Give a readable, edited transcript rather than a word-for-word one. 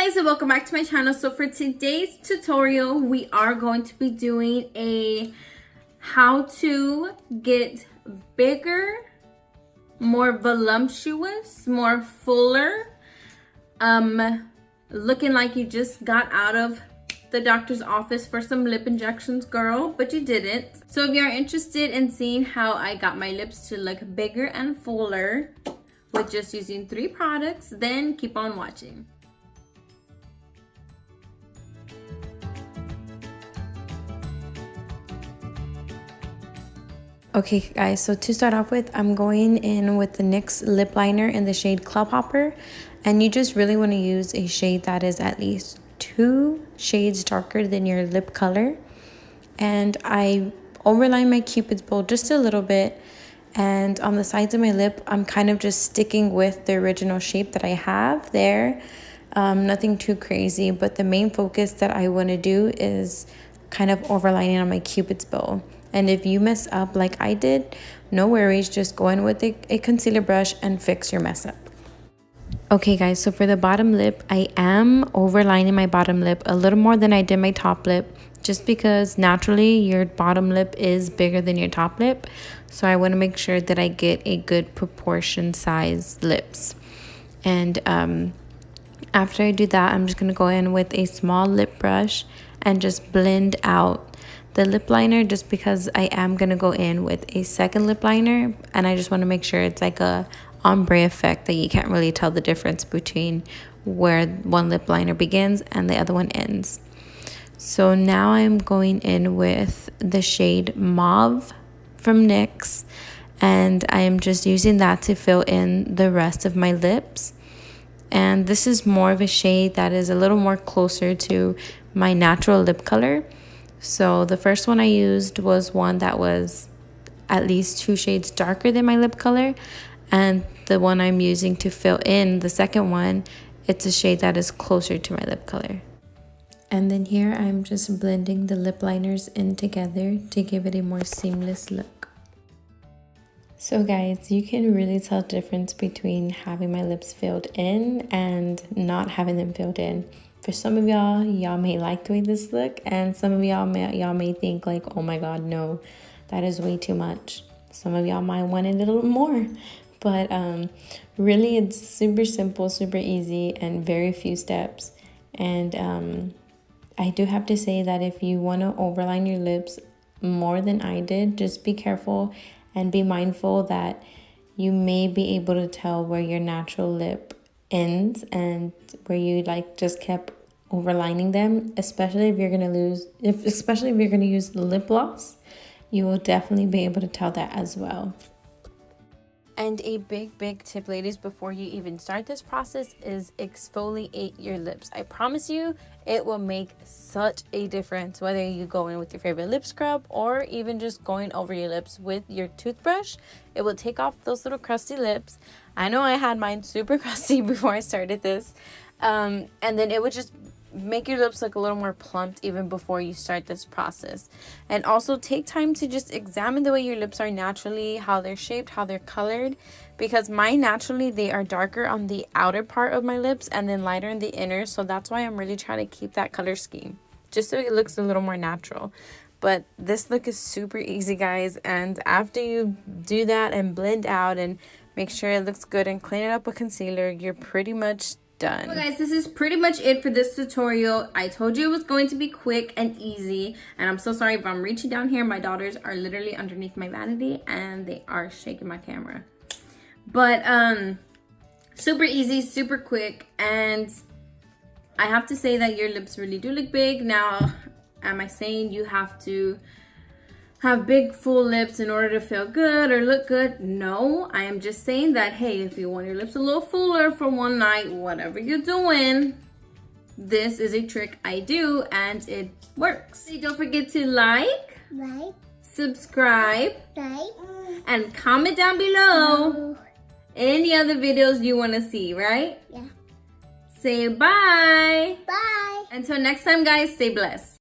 guys, and welcome back to my channel. So for today's tutorial, we are going to be doing a how to get bigger, more voluptuous, more fuller, looking like you just got out of the doctor's office for some lip injections, girl, but you didn't. So if you're interested in seeing how I got my lips to look bigger and fuller with just using 3 products, then keep on watching. Okay guys, so to start off with, I'm going in with the NYX lip liner in the shade Club Hopper, and you just really want to use a shade that is at least 2 shades darker than your lip color. And I overline my Cupid's bow just a little bit, and on the sides of my lip I'm kind of just sticking with the original shape that I have there. Nothing too crazy, but the main focus that I want to do is kind of overlining on my Cupid's bow. And if you mess up like I did, no worries, just go in with a concealer brush and fix your mess up. Okay guys, so for the bottom lip, I am overlining my bottom lip a little more than I did my top lip, just because naturally your bottom lip is bigger than your top lip. So I want to make sure that I get a good proportion size lips. And after I do that, I'm just going to go in with a small lip brush and just blend out the lip liner, just because I am going to go in with a second lip liner, and I just want to make sure it's like a ombre effect that you can't really tell the difference between where one lip liner begins and the other one ends. So now I'm going in with the shade Mauve from NYX, and I am just using that to fill in the rest of my lips. And this is more of a shade that is a little more closer to my natural lip color. So the first one I used was one that was at least 2 shades darker than my lip color, and the one I'm using to fill in the second one, it's a shade that is closer to my lip color. And then here I'm just blending the lip liners in together to give it a more seamless look. So guys, you can really tell the difference between having my lips filled in and not having them filled in. For some of y'all may like the way this look, and some of y'all may think like, oh my god, no, that is way too much. Some of y'all might want it a little more, but really it's super simple, super easy, and very few steps. And I do have to say that if you want to overline your lips more than I did, just be careful and be mindful that you may be able to tell where your natural lip ends and where you like just kept overlining them, especially if you're going to use lip gloss. You will definitely be able to tell that as well. And a big tip, ladies, before you even start this process is exfoliate your lips. I promise you it will make such a difference, whether you go in with your favorite lip scrub or even just going over your lips with your toothbrush. It will take off those little crusty lips. I know I had mine super crusty before I started this, and then it would just make your lips look a little more plumped even before you start this process. And also take time to just examine the way your lips are naturally, how they're shaped, how they're colored, because mine naturally, they are darker on the outer part of my lips and then lighter in the inner. So that's why I'm really trying to keep that color scheme, just so it looks a little more natural. But this look is super easy, guys, and after you do that and blend out and make sure it looks good and clean it up with concealer, you're pretty much done. Well guys, this is pretty much it for this tutorial. I told you it was going to be quick and easy, and I'm so sorry if I'm reaching down here. My daughters are literally underneath my vanity and they are shaking my camera. But super easy, super quick, and I have to say that your lips really do look big. Now, am I saying you have to have big full lips in order to feel good or look good? No, I am just saying that, hey, if you want your lips a little fuller for one night, whatever you're doing, this is a trick I do and it works. Don't forget to like, subscribe, and comment down below any other videos you want to see, right? Yeah. Say bye. Bye. Until next time, guys, stay blessed.